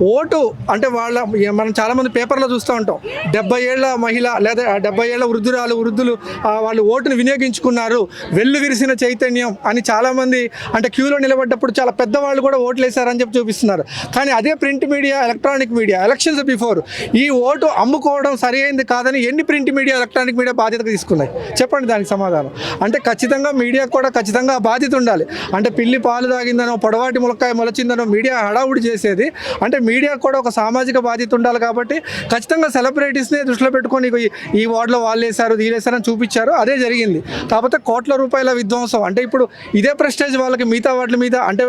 Vote అంటే మనం చాలామంది పేపర్లో చూస్తూ ఉంటాం 70 ఏళ్ల మహిళ లేదా 70 ఏళ్ల వృద్ధులు వాళ్ళు ఓటును వినియోగించుకున్నారు, వెల్లు విరిసిన చైతన్యం అని చాలామంది అంటే క్యూలో నిలబడ్డప్పుడు చాలా పెద్దవాళ్ళు కూడా ఓట్లు వేశారని చెప్పి చూపిస్తున్నారు. కానీ అదే print media, electronic media elections before ఈ ఓటు అమ్ముకోవడం సరి అయింది కాదని ఎన్ని ప్రింట్ మీడియా, ఎలక్ట్రానిక్ మీడియా బాధ్యత తీసుకున్నాయి? చెప్పండి దానికి సమాధానం. అంటే ఖచ్చితంగా మీడియా కూడా ఖచ్చితంగా బాధ్యత ఉండాలి. అంటే పిల్లి పాలు తాగిందనో, పొడవాటి ములక్కాయ మొలచిందనో మీడియా హడావుడి చేసేది. అంటే మీడియా కూడా ఒక సామాజిక బాధ్యత ఉండాలి. కాబట్టి ఖచ్చితంగా సెలబ్రిటీస్ని దృష్టిలో పెట్టుకొని ఈ వార్డులో వాళ్ళు వేశారు, వీళ్ళేశారని చూపించారు. అదే జరిగింది. కాకపోతే కోట్ల రూపాయల విధ్వంసం. అంటే ఇప్పుడు ఇదే ప్రెస్టేజ్ వాళ్ళకి మిగతా వాటి మీద అంటే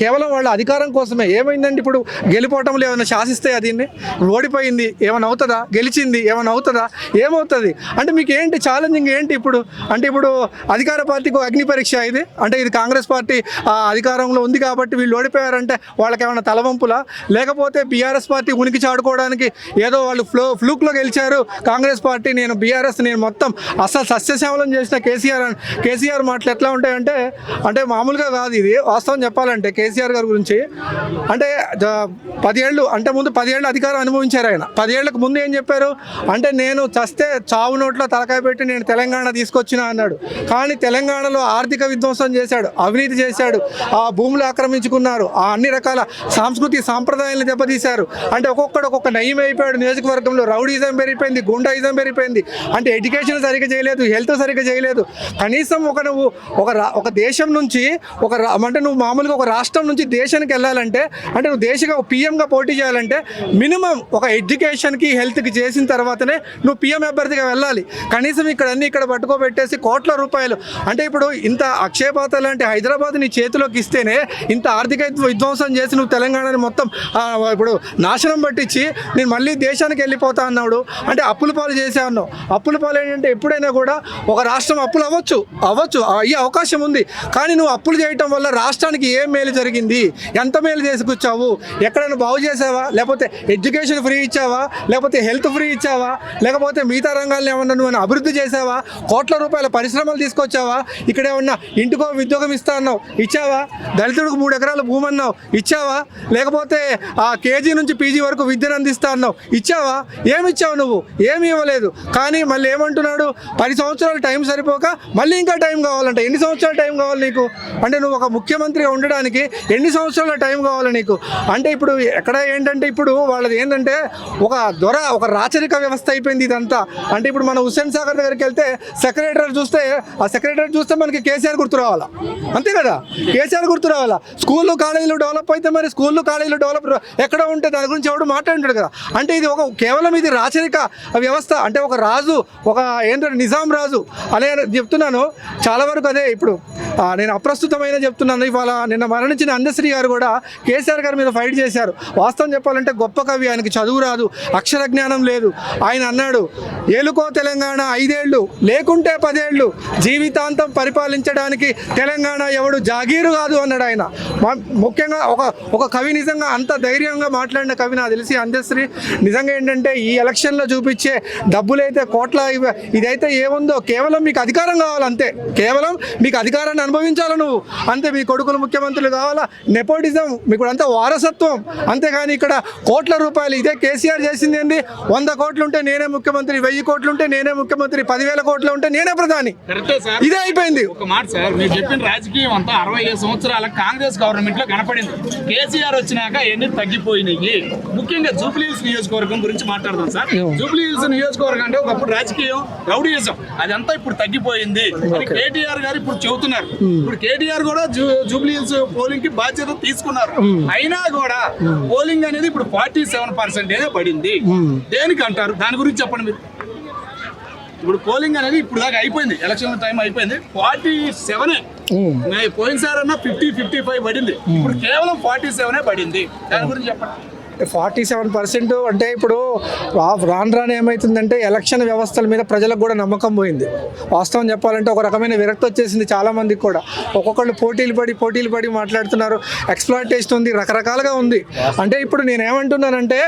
కేవలం వాళ్ళ అధికారం కోసమే. ఏమైందంటే ఇప్పుడు గెలిపోవటంలో ఏమైనా శాసిస్తే దీన్ని ఓడిపోయింది ఏమైనా అవుతుందా, గెలిచింది ఏమైనా అవుతుందా, ఏమవుతుంది? అంటే మీకు ఏంటి ఛాలెంజింగ్ ఏంటి ఇప్పుడు? అంటే ఇప్పుడు అధికార పార్టీకి అగ్ని పరీక్ష ఇది. అంటే ఇది కాంగ్రెస్ పార్టీ అధికారంలో ఉంది కాబట్టి వీళ్ళు ఓడిపోయారంటే వాళ్ళకి ఏమైనా తలవంపులా, లేకపోతే బీఆర్ఎస్ పార్టీ ఉనికి చాడుకోవడానికి ఏదో వాళ్ళు ఫ్లూక్లో గెలిచారు కాంగ్రెస్ పార్టీ, నేను బీఆర్ఎస్ నేను మొత్తం అసలు సస్యశ్యామలం చేసిన కేసీఆర్ మాటలు ఎట్లా ఉంటాయంటే అంటే మామూలుగా కాదు ఇది. వాస్తవం చెప్పాలంటే కేసీఆర్ గారి గురించి అంటే 10 ఏళ్ళు అంటే ముందు 10 ఏళ్ళు అధికారం అనుభవించారు ఆయన. 10 ఏళ్లకు ముందు ఏం చెప్పారు అంటే నేను చస్తే చావు నోట్లో తలకాయ పెట్టి నేను తెలంగాణ తీసుకొచ్చినా అన్నాడు. కానీ తెలంగాణలో ఆర్థిక విధ్వంసం చేశాడు, అవినీతి చేశాడు, ఆ భూములు ఆక్రమించుకున్నారు, ఆ అన్ని రకాల సాంస్కృతిక సాంప్రదాయాలను దెబ్బతీశారు. అంటే ఒక్కొక్క నయం అయిపోయాడు. నియోజకవర్గంలో రౌడీజం పెరిగిపోయింది, గుండాయిజం పెరిగిపోయింది. అంటే ఎడ్యుకేషన్ సరిగ్గా చేయలేదు, హెల్త్ సరిగ్గా చేయలేదు. కనీసం నువ్వు ఒక దేశం నుంచి అంటే నువ్వు మామూలుగా ఒక రాష్ట్రం నుంచి దేశానికి వెళ్ళాలంటే అంటే నువ్వు దేశంగా పీఎంగా పోటీ చేయాలంటే మినిమం ఒక ఎడ్యుకేషన్కి హెల్త్కి చేసిన తర్వాతనే నువ్వు పీఎం అభ్యర్థిగా వెళ్ళాలి. కనీసం ఇక్కడ పట్టుకోబెట్టేసి కోట్ల రూపాయలు అంటే ఇప్పుడు ఇంత అక్షయపాత లాంటి హైదరాబాద్ నీ చేతిలోకి ఇస్తేనే ఇంత ఆర్థిక విధ్వంసం చేసి నువ్వు తెలంగాణని మొత్తం ఇప్పుడు నాశనం పట్టించి నేను మళ్ళీ దేశానికి వెళ్ళిపోతా అన్నాడు. అంటే అప్పుల పాలు చేసే అన్నావు. అప్పుల పాలు ఏంటంటే ఎప్పుడైనా కూడా ఒక రాష్ట్రం అప్పులు అవ్వచ్చు అయ్యే అవకాశం ఉంది. కానీ నువ్వు అప్పులు చేయటం వల్ల రాష్ట్రానికి ఏం మేలు జరిగింది, ఎంత మేలు చేసుకొచ్చావు, ఎక్కడైనా బాగు చేసావా, లేకపోతే ఎడ్యుకేషన్ ఫ్రీ ఇచ్చావా, లేకపోతే హెల్త్ ఫ్రీ ఇచ్చావా, లేకపోతే మిగతా రంగాల్లో ఏమన్నా నువ్వు అభివృద్ధి చేసావా, కోట్ల రూపాయల పరిశ్రమలు తీసుకొచ్చావా, ఇక్కడ ఏమన్నా ఇంటికో ఉద్యోగం ఇస్తా అన్నావు ఇచ్చావా, దళితుడికి 3 ఎకరాల భూమి అన్నావు ఇచ్చావా, లేకపోతే ఆ కేజీ నుంచి పీజీ వరకు విద్యను అందిస్తా అన్నావు ఇచ్చావా, ఏమి ఇచ్చావు? నువ్వు ఏమి ఇవ్వలేదు. కానీ మళ్ళీ ఏమంటున్నాడు 10 సంవత్సరాలు టైం సరిపోక మళ్ళీ ఇంకా టైం కావాలంట. ఎన్ని సంవత్సరాల టైం కావాలి నీకు? అంటే నువ్వు ఒక ముఖ్యమంత్రిగా ఉండడానికి ఎన్ని సంవత్సరాల టైం కావాలి నీకు? అంటే ఇప్పుడు ఎక్కడ ఏంటంటే ఇప్పుడు వాళ్ళది ఏంటంటే ఒక రాచరిక వ్యవస్థ అయిపోయింది ఇదంతా. అంటే ఇప్పుడు మనం హుస్సేన్ సాగర్ దగ్గరికి వెళ్తే సెక్రటరీ చూస్తే మనకి కేసీఆర్ గుర్తు రావాలా, అంతే కదా? కేసీఆర్ గుర్తు రావాలా. స్కూళ్ళు కాలేజీలు డెవలప్ అయితే మరి స్కూళ్ళు కాలేజీలు డెవలప్ ఎక్కడ ఉంటే దాని గురించి ఎవడు మాట్లాడుతాడు కదా. అంటే ఇది కేవలం ఇది రాచరిక వ్యవస్థ. అంటే ఒక రాజు ఏంటంటే నిజాం రాజు అనే చెప్తున్నాను. చాలా వరకు అదే. ఇప్పుడు నేను అప్రస్తుతమైన చెప్తున్నాను. ఇవాళ నిన్న మరణించిన అందశ్రీ గారు కూడా కేసీఆర్ గారి మీద ఫైట్ చేశారు. వాస్తవం చెప్పాలంటే గొప్ప కవి, ఆయనకి చదువు రాదు, అక్షర జ్ఞానం లేదు. ఆయన అన్నాడు ఏలుకో తెలంగాణ 5 ఏళ్ళు లేకుంటే 10 ఏళ్ళు జీవితాంతం పరిపాలించడానికి తెలంగాణ ఎవడు జాగీరు కాదు అన్నాడు ఆయన. ముఖ్యంగా ఒక కవి నిజంగా అంత ధైర్యంగా మాట్లాడిన కవి నాకు తెలిసి అందశ్రీ. నిజంగా ఏంటంటే ఈ ఎలక్షన్లో చూపించే డబ్బులైతే కోట్ల ఇదైతే ఏముందో కేవలం మీకు అధికారం కావాలంతే. కేవలం మీకు అధికారాన్ని అనుభవించాలి నువ్వు అంతే. మీ కొడుకులు ముఖ్యమంత్రులు కావాలా, నెపోటిజం మీకు అంతా వారసత్వం. అంతేగాని ఇక్కడ కోట్ల రూపాయలు ఇదే కేసీఆర్ చేసింది ఏంది? 100 కోట్లు ఉంటే నేనే ముఖ్యమంత్రి, 1000 కోట్లు ఉంటే నేనే ముఖ్యమంత్రి, 10,000 కోట్లు ఉంటే నేనే ప్రధాని. ఇదే అయిపోయింది. ఒక మాట సార్, మీరు చెప్పిన రాజకీయం అంతా 65 సంవత్సరాల కాంగ్రెస్ గవర్నమెంట్ లో కనపడింది. కేసీఆర్ వచ్చినాక ఎన్ని తగ్గిపోయినాయి. ముఖ్యంగా జూబ్లీహిల్స్ నియోజకవర్గం గురించి మాట్లాడదాం సార్. జూబ్లీహిల్స్ నియోజకవర్గం అంటే ఒకప్పుడు రాజకీయం రౌడీయిజం అదంతా ఇప్పుడు తగ్గిపోయింది అని కేటీఆర్ గారు ఇప్పుడు చెబుతున్నారు. ఇప్పుడు కేటీఆర్ కూడా జూబ్లీహిల్స్ పోలింగ్ కి బాధ్యత తీసుకున్నారు. అయినా కూడా పోలింగ్ అనేది ఇప్పుడు 47% పడింది. దేనికి అంటారు? దాని గురించి చెప్పండి మీరు. ఇప్పుడు పోలింగ్ అనేది ఇప్పుడు దాకా అయిపోయింది, ఎలక్షన్ టైం అయిపోయింది. 47 పోయినసారన్నా 50-55 పడింది. ఇప్పుడు కేవలం 47 పడింది. దాని గురించి చెప్పండి. 47% అంటే ఇప్పుడు రాను రాను ఏమవుతుందంటే ఎలక్షన్ వ్యవస్థల మీద ప్రజలకు కూడా నమ్మకం పోయింది. వాస్తవం చెప్పాలంటే ఒక రకమైన విరక్తి వచ్చేసింది చాలామందికి కూడా. ఒక్కొక్కళ్ళు పోటీలు పడి మాట్లాడుతున్నారు. ఎక్స్‌ప్లాయిటేషన్ ఉంది, రకరకాలుగా ఉంది. అంటే ఇప్పుడు నేనేమంటున్నానంటే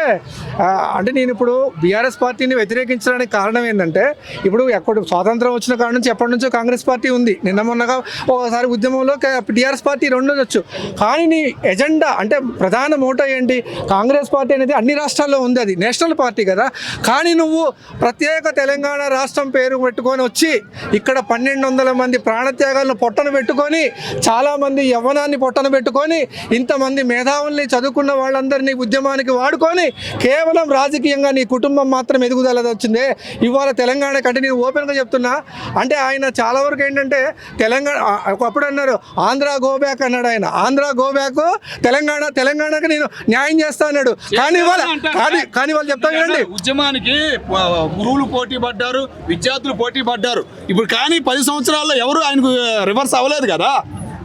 అంటే నేను ఇప్పుడు బీఆర్ఎస్ పార్టీని వ్యతిరేకించడానికి కారణం ఏంటంటే ఇప్పుడు ఎక్కడ స్వాతంత్రం వచ్చిన కాడ నుంచి ఎప్పటి నుంచో కాంగ్రెస్ పార్టీ ఉంది. నిన్న మొన్నగా ఒకసారి ఉద్యమంలో టీఆర్ఎస్ పార్టీ ఉండొచ్చు. కానీ నీ ఎజెండా అంటే ప్రధాన మోటో ఏంటి? కాంగ్రెస్ పార్టీ అనేది అన్ని రాష్ట్రాల్లో ఉంది, అది నేషనల్ పార్టీ కదా. కానీ నువ్వు ప్రత్యేక తెలంగాణ రాష్ట్రం పేరు పెట్టుకొని వచ్చి ఇక్కడ 1200 మంది ప్రాణత్యాగాలను పొట్టన పెట్టుకొని, చాలామంది యవ్వనాన్ని పొట్టన పెట్టుకొని, ఇంతమంది మేధావుల్ని చదువుకున్న వాళ్ళందరినీ ఉద్యమానికి వాడుకొని కేవలం రాజకీయంగా నీ కుటుంబం మాత్రం ఎదుగుదల వచ్చిందే ఇవాళ తెలంగాణ కంటే. నేను ఓపెన్గా చెప్తున్నా. అంటే ఆయన చాలా వరకు ఏంటంటే తెలంగాణ ఒకప్పుడు అన్నారు ఆంధ్ర గో బ్యాక్ అన్నాడు ఆయన. ఆంధ్ర గో బ్యాక్, తెలంగాణకి నేను న్యాయం చేస్తా అన్నాడు. కానీ వాళ్ళు చెప్తాను కదండి, ఉద్యమానికి గురువులు పోటీ పడ్డారు, విద్యార్థులు పోటీ పడ్డారు. ఇప్పుడు కానీ 10 సంవత్సరాల్లో ఎవరు ఆయనకు రివర్స్ అవ్వలేదు కదా.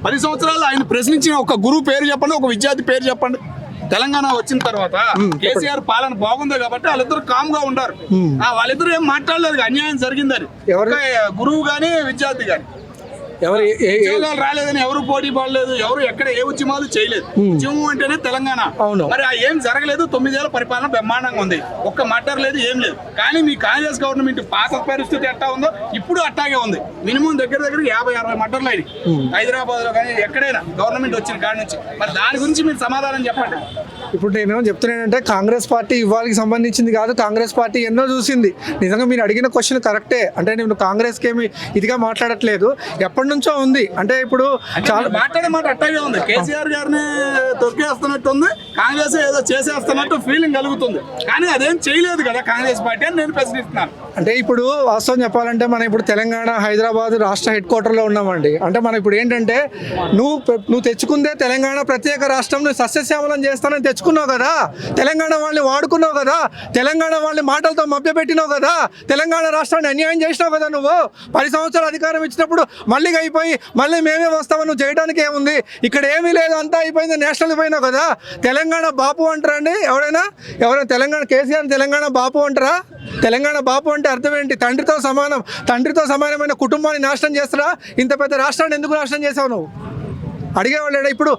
10 సంవత్సరాల్లో ఆయన ప్రశ్నించిన ఒక గురువు పేరు చెప్పండి, ఒక విద్యార్థి పేరు చెప్పండి. తెలంగాణ వచ్చిన తర్వాత కేసీఆర్ పాలన బాగుంది కాబట్టి వాళ్ళిద్దరు కామ్ గా ఉండారు. వాళ్ళిద్దరు ఏం మాట్లాడలేదు అన్యాయం జరిగిందని. గురువు గాని విద్యార్థి గాని ఉద్యోగాలు రాలేదని ఎవరు పోటీ పడలేదు, ఎవరు ఎక్కడ ఏ ఉద్యమాలు చేయలేదు. ఉద్యమం అంటేనే తెలంగాణ. మరి ఏం జరగలేదు. 9 ఏళ్ల పరిపాలన బ్రహ్మాండంగా ఉంది, ఒక్క మటర్ లేదు, ఏం లేదు. కానీ మీ కాంగ్రెస్ గవర్నమెంట్ పాత పరిస్థితి ఎట్టా ఉందో ఇప్పుడు అట్టాగే ఉంది. మినిమం దగ్గర 50-60 మటర్లు అయినాయి హైదరాబాద్ లో కానీ ఎక్కడైనా గవర్నమెంట్ వచ్చిన కాడ నుంచి. మరి దాని గురించి మీరు సమాధానం చెప్పండి. ఇప్పుడు నేను చెప్తున్నానంటే కాంగ్రెస్ పార్టీ ఇవాళకి సంబంధించింది కాదు. కాంగ్రెస్ పార్టీ ఎన్నో చూసింది. నిజంగా మీరు అడిగిన క్వశ్చన్ కరెక్టే. అంటే నేను కాంగ్రెస్కి ఏమి ఇదిగా మాట్లాడట్లేదు, ఎప్పటి నుంచో ఉంది. అంటే ఇప్పుడు చాలా మాట్లాడే మాట అట్టాగే ఉంది. కేసీఆర్ గారిని తొక్కేస్తున్నట్టు ఉంది, కాంగ్రెస్ ఏదో చేసేస్తున్నట్టు ఫీలింగ్ కలుగుతుంది. కానీ అదేం చేయలేదు కదా కాంగ్రెస్ పార్టీ అని నేను ప్రశ్నిస్తున్నాను. అంటే ఇప్పుడు వాస్తవం చెప్పాలంటే మనం ఇప్పుడు తెలంగాణ హైదరాబాద్ రాష్ట్ర హెడ్ క్వార్టర్లో ఉన్నామండి. అంటే మనం ఇప్పుడు ఏంటంటే నువ్వు తెచ్చుకుందే తెలంగాణ ప్రత్యేక రాష్ట్రం, నువ్వు సస్యశ్యామలం చేస్తానని తెచ్చుకున్నావు కదా. తెలంగాణ వాళ్ళని వాడుకున్నావు కదా, తెలంగాణ వాళ్ళని మాటలతో మభ్యపెట్టినావు కదా, తెలంగాణ రాష్ట్రాన్ని అన్యాయం చేసినావు కదా. నువ్వు 10 సంవత్సరాలు అధికారం ఇచ్చినప్పుడు మళ్ళీ అయిపోయి మళ్ళీ మేమే వస్తామని నువ్వు చేయడానికి ఏముంది? ఇక్కడ ఏమీ లేదు, అంతా అయిపోయింది, నేషనల్ పోయినావు కదా. తెలంగాణ బాపు అంటారా అండి ఎవరైనా తెలంగాణ కేసీఆర్ తెలంగాణ బాపు అంటారా? తెలంగాణ బాపు అంటే అర్థం ఏంటి? తండ్రితో సమానమైన కుటుంబాన్ని నాశనం చేస్తారా? ఇంత పెద్ద రాష్ట్రాన్ని ఎందుకు నాశనం చేసావు నువ్వు? అడిగేవాళ్ళు ఇప్పుడు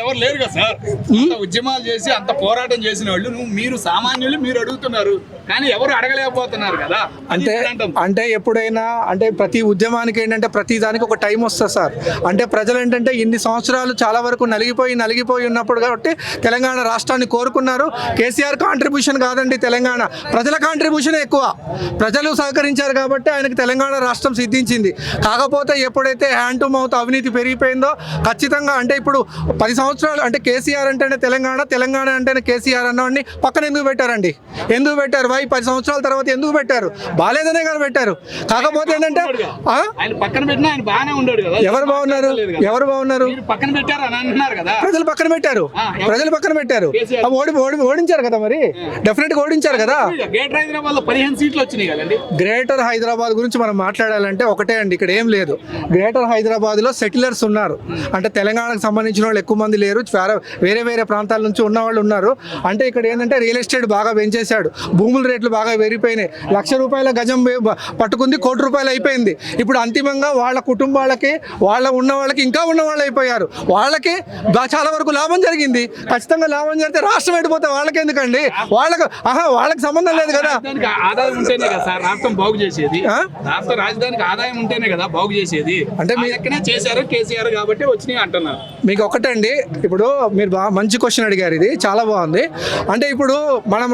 ఎవరు లేరు కదా సార్. ఉద్యమాలు చేసి అంత పోరాటం చేసిన వాళ్ళు మీరు సామాన్యులు, మీరు అడుగుతున్నారు కానీ ఎవరు అడగలేకపోతున్నారు కదా. అంటే ఎప్పుడైనా అంటే ప్రతి ఉద్యమానికి ఏంటంటే ప్రతి దానికి ఒక టైం వస్తుంది సార్. అంటే ప్రజలు ఏంటంటే ఇన్ని సంవత్సరాలు చాలా వరకు నలిగిపోయి ఉన్నప్పుడు కాబట్టి తెలంగాణ రాష్ట్రాన్ని కోరుకున్నారు. కేసీఆర్ కాంట్రిబ్యూషన్ కాదండి, తెలంగాణ ప్రజల కాంట్రిబ్యూషన్ ఎక్కువ. ప్రజలు సహకరించారు కాబట్టి ఆయనకి తెలంగాణ రాష్ట్రం సిద్ధించింది. కాకపోతే ఎప్పుడైతే హ్యాండ్ టు మౌత్ అవినీతి పెరిగిపోయిందో ఖచ్చితంగా అంటే ఇప్పుడు 10 సంవత్సరాలు అంటే కేసీఆర్ అంటేనే తెలంగాణ అంటేనే కేసీఆర్ అన్నవాడిని పక్కన ఎందుకు పెట్టారండి? ఎందుకు పెట్టారు? 10 సంవత్సరాల తర్వాత ఎందుకు పెట్టారు? బాలేదనే కదా పెట్టారు. కాకపోతే ఏంటంటే పక్కన పెట్టినా ఆయన బాగానే ఉన్నాడు కదా. ఎవరు బాగున్నారు? పక్కన పెట్టారు అని అంటున్నారు కదా. ప్రజలు పక్కన పెట్టారు. ఓడించారు కదా, మరి డెఫినెట్ గా ఓడించారు కదా. గ్రేటర్ హైదరాబాద్ లో 15 సీట్లు వచ్చినాయి కదండి. గ్రేటర్ హైదరాబాద్ గురించి మనం మాట్లాడాలంటే ఒకటే అండి, ఇక్కడ ఏం లేదు. గ్రేటర్ హైదరాబాద్ లో సెటిలర్స్ ఉన్నారు. అంటే తెలంగాణకు సంబంధించిన వాళ్ళు ఎక్కువ మంది లేరు, వేరే ప్రాంతాల నుంచి ఉన్న వాళ్ళు ఉన్నారు. అంటే ఇక్కడ ఏంటంటే రియల్ ఎస్టేట్ బాగా పెంచేశాడు, భూముల రేట్లు బాగా పెరిగిపోయినాయి. ₹1,00,000 గజం పట్టుకుంది, ₹1,00,00,000 అయిపోయింది. ఇప్పుడు అంతిమంగా వాళ్ళ కుటుంబాలకి ఉన్న వాళ్ళకి ఇంకా ఉన్న వాళ్ళు అయిపోయారు. వాళ్ళకి చాలా వరకు లాభం జరిగింది. ఖచ్చితంగా లాభం జరిగితే రాష్ట్రం వెళ్ళిపోతే వాళ్ళకి ఎందుకండి? వాళ్ళకి సంబంధం లేదు కదా. ఆదాయం ఉంటేనే కదా సార్ రాష్ట్రం బాగు చేసేది. రాష్ట్ర రాజధానికి ఆదాయం ఉంటేనే కదా బాగు చేసేది. అంటే మీరు చేశారు కేసీఆర్ కాబట్టి వచ్చినాయి అంటున్నారు. మీకు ఒకటండి, ఇప్పుడు మీరు బాగా మంచి క్వశ్చన్ అడిగారు, ఇది చాలా బాగుంది. అంటే ఇప్పుడు మనం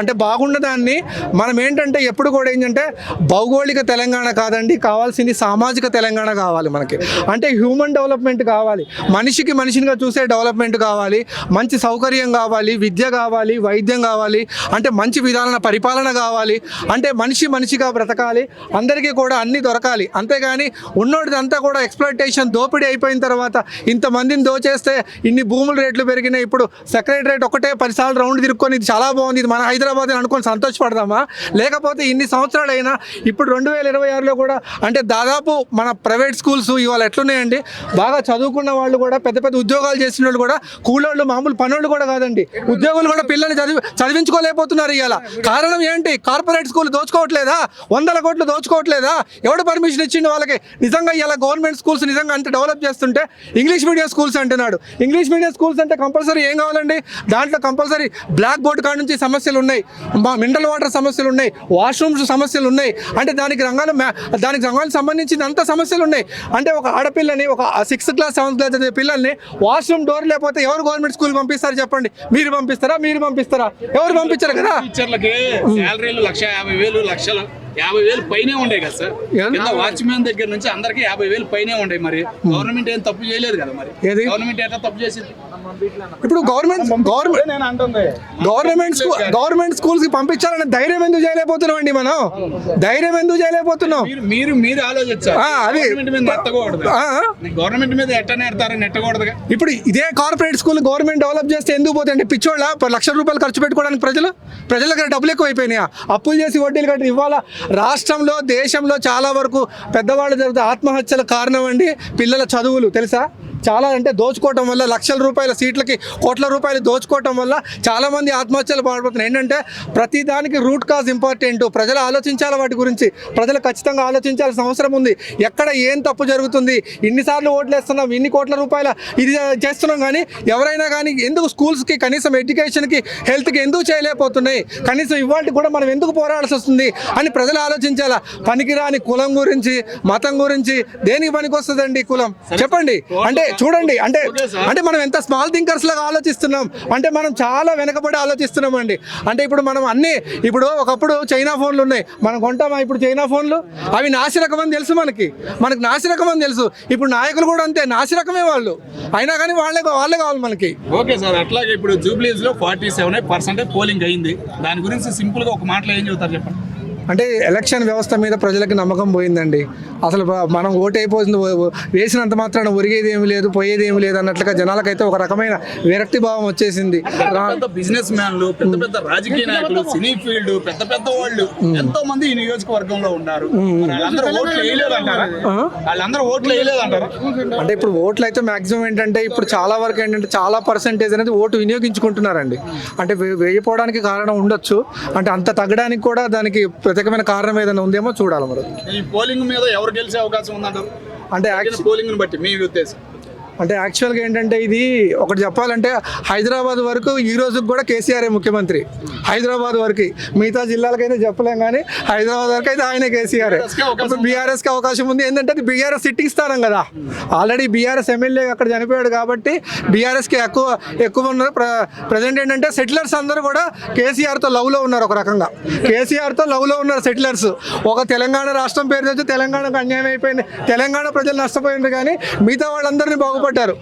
అంటే బాగున్న దాన్ని మనం ఏంటంటే ఎప్పుడు కూడా ఏంటంటే భౌగోళిక తెలంగాణ కాదండి కావాల్సింది, సామాజిక తెలంగాణ కావాలి మనకి. అంటే హ్యూమన్ డెవలప్మెంట్ కావాలి, మనిషిగా చూసే డెవలప్మెంట్ కావాలి, మంచి సౌకర్యం కావాలి, విద్య కావాలి, వైద్యం కావాలి, అంటే మంచి విధాన పరిపాలన కావాలి. అంటే మనిషిగా బ్రతకాలి, అందరికీ కూడా అన్నీ దొరకాలి. అంతేగాని ఉన్నోడిదంతా కూడా ఎక్స్‌ప్లాయిటేషన్, దోపిడీ అయిపోయిన తర్వాత ఇంతమందిని దోచేస్తే ఇన్ని భూముల రేట్లు పెరిగినాయి. ఇప్పుడు సెక్రటరేట్ ఒకటే 10 సార్లు రౌండ్ తిరుక్కొని ఇది చాలా బాగుంది, ఇది మన హైదరాబాద్ అని అనుకొని సంతోషపడదామా? లేకపోతే ఇన్ని సంవత్సరాలైనా ఇప్పుడు 2026లో కూడా అంటే దాదాపు మన ప్రైవేట్ స్కూల్స్ ఇవాళ ఎట్లున్నాయండి, బాగా చదువుకున్న వాళ్ళు కూడా పెద్ద పెద్ద ఉద్యోగాలు చేసిన వాళ్ళు కూడా కూలోళ్ళు మామూలు పనులు కూడా కాదండి, ఉద్యోగులు కూడా పిల్లల్ని చదివించుకోలేకపోతున్నారు. ఇవాళ కారణం ఏంటి? Corporate school దోచుకోవట్లేదా? 100 కోట్లు దోచుకోవట్లేదా? ఎవడు పర్మిషన్ ఇచ్చిండు వాళ్ళకి? నిజంగా ఇలా గవర్నమెంట్ స్కూల్స్ నిజంగా అంత డెవలప్ చేస్తుంటే ఇంగ్లీష్ మీడియం స్కూల్స్ అంటున్నాడు. ఇంగ్లీష్ మీడియం స్కూల్స్ అంటే కంపల్సరీ ఏం కావాలండి? దాంట్లో కంపల్సరీ బ్లాక్ బోర్డ్ కాడ నుంచి సమస్యలు ఉన్నాయి, మినరల్ వాటర్ సమస్యలు ఉన్నాయి, వాష్రూమ్స్ సమస్యలు ఉన్నాయి, అంటే దానికి రంగాలకు సంబంధించిన అంత సమస్యలు ఉన్నాయి. అంటే ఒక ఆడపిల్లని ఒక 6th క్లాస్ 7th క్లాస్ చదివే పిల్లల్ని వాష్రూమ్ డోర్ లేకపోతే ఎవరు గవర్నమెంట్ స్కూల్ పంపిస్తారు చెప్పండి? మీరు పంపిస్తారా? ఎవరు పంపించారు కదా? టీచర్లకి శాలరీలు 1,50,000 పైనే ఉండే కదా సార్. కింద వాచ్మెన్ దగ్గర నుంచి అందరికి 50,000 పైనే ఉండే. మరి గవర్నమెంట్ ఏం తప్పు చేయలేదు కదా? మరి ఏది గవర్నమెంట్ ఎట్లా తప్పు చేసింది? ఇప్పుడు గవర్నమెంట్ స్కూల్స్ కి పంపించాలనే ధైర్యం ఎందుకు చేయలేకపోతున్నాం అండి? మనం ధైర్యం ఎందుకు చేయలేకపోతున్నాం? మీరు ఆలోచించారు. అది గవర్నమెంట్ మీద నెట్టకూడదు. గవర్నమెంట్ మీద ఎట్లా నెడతారని నెట్టకూడదుగా. ఇప్పుడు ఇదే కార్పొరేట్ స్కూల్ గవర్నమెంట్ డెవలప్ చేస్తే ఎందుకు పోతే అంటే పిచ్చోళ్ళ ₹1,00,000 ఖర్చు పెట్టుకోవడానికి ప్రజల దగ్గర డబ్బులు ఎక్కువ అయిపోయినాయా? అప్పులు చేసి వడ్డీలు కట్టి ఇవాళ రాష్ట్రంలో దేశంలో చాలా వరకు పెద్దవాళ్ళు జరిగితే ఆత్మహత్యల కారణం అండి పిల్లల చదువులు. తెలుసా? చాలా అంటే దోచుకోవటం వల్ల ₹1,00,000 సీట్లకి ₹1,00,000 దోచుకోవటం వల్ల చాలామంది ఆత్మహత్యలు పాల్పడుతున్నారు. ఏంటంటే ప్రతి దానికి రూట్ కాజ్ ఇంపార్టెంట్. ప్రజలు ఆలోచించాలి, వాటి గురించి ప్రజలు ఖచ్చితంగా ఆలోచించాల్సిన అవసరం ఉంది. ఎక్కడ ఏం తప్పు జరుగుతుంది? ఇన్నిసార్లు ఓట్లు వేస్తున్నాం, ఇన్ని ₹1,00,000 ఇది చేస్తున్నాం, కానీ ఎవరైనా కానీ ఎందుకు స్కూల్స్కి కనీసం ఎడ్యుకేషన్కి హెల్త్కి ఎందుకు చేయలేకపోతున్నాయి? కనీసం ఇవాళ కూడా మనం ఎందుకు పోరాడాల్సి వస్తుంది అని ప్రజలు ఆలోచించాలా. పనికిరాని కులం గురించి మతం గురించి దేనికి పనికి వస్తుందండి కులం? చెప్పండి. అంటే చూడండి, అంటే మనం ఎంత స్మాల్ థింకర్స్ లాగా ఆలోచిస్తున్నాం, అంటే మనం చాలా వెనకబడి ఆలోచిస్తున్నాం అండి. అంటే ఇప్పుడు మనం ఇప్పుడు ఒకప్పుడు చైనా ఫోన్లు ఉన్నాయి, మనం కొంటామా ఇప్పుడు చైనా ఫోన్లు? అవి నాసిరకం అని తెలుసు, మనకు నాసిరకం అని తెలుసు. ఇప్పుడు నాయకులు కూడా అంతే నాసిరకమే వాళ్ళు, అయినా కానీ వాళ్ళే కావాలి మనకి. ఓకే సార్, అట్లాగే ఇప్పుడు జూబ్లీస్ లో 47% పోలింగ్ అయింది. దాని గురించి సింపుల్ గా ఒక మాటలో ఏం చెబుతారు చెప్పండి? అంటే ఎలక్షన్ వ్యవస్థ మీద ప్రజలకు నమ్మకం పోయిందండి. అసలు మనం ఓటు అయిపోతుంది, వేసినంత మాత్రాన ఒరిగేది ఏమి లేదు, పోయేది ఏమి లేదు అన్నట్లుగా జనాలకైతే ఒక రకమైన విరక్తి భావం వచ్చేసింది. బిజినెస్ మ్యాన్లు, పెద్ద రాజకీయ నాయకులు, సినీ ఫీల్డ్ పెద్ద వాళ్ళు ఎంతో మంది ఈ నియోజకవర్గంలో ఉన్నారు. వాళ్ళందరూ ఓట్లు వేయలేదంటారు. అంటే ఇప్పుడు ఓట్లు అయితే మాక్సిమం ఏంటంటే ఇప్పుడు చాలా వరకు ఏంటంటే చాలా పర్సెంటేజ్ అనేది ఓటు వినియోగించుకుంటున్నారండి. అంటే వేయపోవడానికి కారణం ఉండొచ్చు, అంటే అంత తగ్గడానికి కూడా దానికి ప్రత్యేకమైన కారణం ఏదైనా ఉందేమో చూడాలి. మరి ఈ పోలింగ్ మీద ఎవరు గెలిచే అవకాశం ఉందంటారు? అంటే పోలింగ్ బట్టి మీ ఉద్దేశం? అంటే యాక్చువల్గా ఏంటంటే ఇది ఒకటి చెప్పాలంటే హైదరాబాద్ వరకు ఈ రోజుకి కూడా కేసీఆర్ ముఖ్యమంత్రి. హైదరాబాద్ వరకు, మిగతా జిల్లాలకైతే చెప్పలేం, కానీ హైదరాబాద్ వరకు అయితే ఆయనే కేసీఆర్. బీఆర్ఎస్కి అవకాశం ఉంది. ఏంటంటే అది బీఆర్ఎస్ సిట్టింగ్ స్థానం కదా, ఆల్రెడీ బీఆర్ఎస్ ఎమ్మెల్యే అక్కడ చనిపోయాడు కాబట్టి బీఆర్ఎస్కి ఎక్కువ ఉన్నారు. ప్రజెంట్ ఏంటంటే సెటిలర్స్ అందరూ కూడా కేసీఆర్తో లవ్లో ఉన్నారు. ఒక రకంగా కేసీఆర్తో లవ్లో ఉన్నారు సెటిలర్స్. ఒక తెలంగాణ రాష్ట్రం పేరు తెచ్చి తెలంగాణకు అన్యాయం అయిపోయింది, తెలంగాణ ప్రజలు నష్టపోయింది, కానీ మిగతా వాళ్ళందరినీ బాగుపడ్డారు.